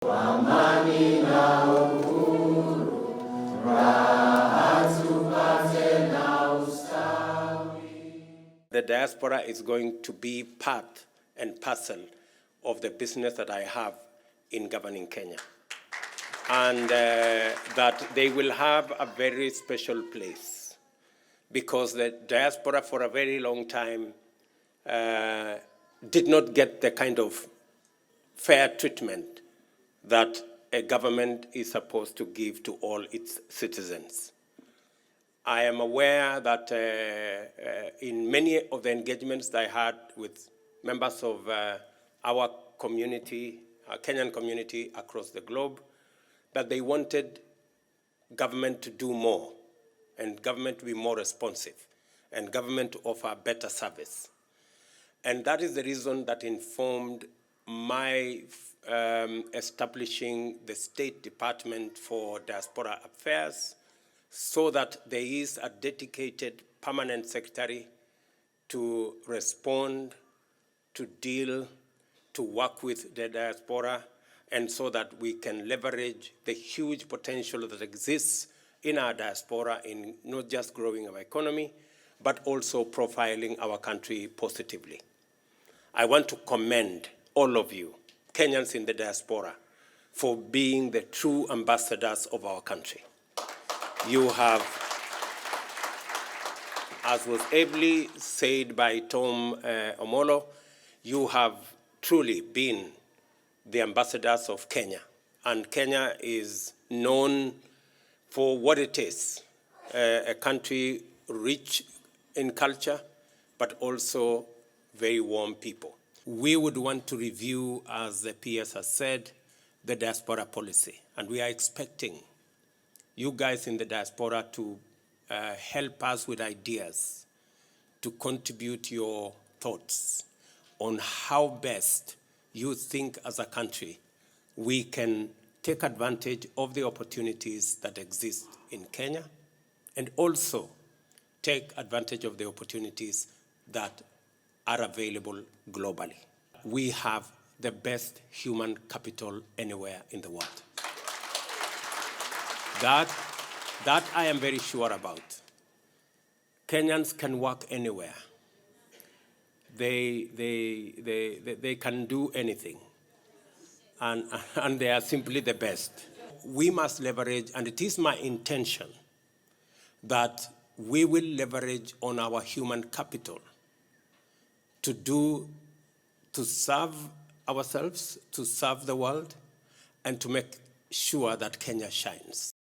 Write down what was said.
The diaspora is going to be part and parcel of the business that I have in governing Kenya. And that they will have a very special place because the diaspora for a very long time did not get the kind of fair treatment that a government is supposed to give to all its citizens. I am aware that in many of the engagements that I had with members of our community, our Kenyan community across the globe, that they wanted government to do more and government to be more responsive and government to offer better service. And that is the reason that informed my establishing the State Department for Diaspora Affairs, so that there is a dedicated permanent secretary to respond, to deal, to work with the diaspora, and so that we can leverage the huge potential that exists in our diaspora in not just growing our economy, but also profiling our country positively. I want to commend all of you, Kenyans in the diaspora, for being the true ambassadors of our country. You have, as was ably said by Tom Omolo, you have truly been the ambassadors of Kenya. And Kenya is known for what it is, a country rich in culture, but also very warm people. We would want to review, as the PS has said, the diaspora policy. And we are expecting you guys in the diaspora to help us with ideas, to contribute your thoughts on how best you think as a country we can take advantage of the opportunities that exist in Kenya and also take advantage of the opportunities that are available globally. We have the best human capital anywhere in the world. That I am very sure about. Kenyans can work anywhere. They can do anything. And they are simply the best. We must leverage, and it is my intention that we will leverage on our human capital to serve ourselves, to serve the world, and to make sure that Kenya shines.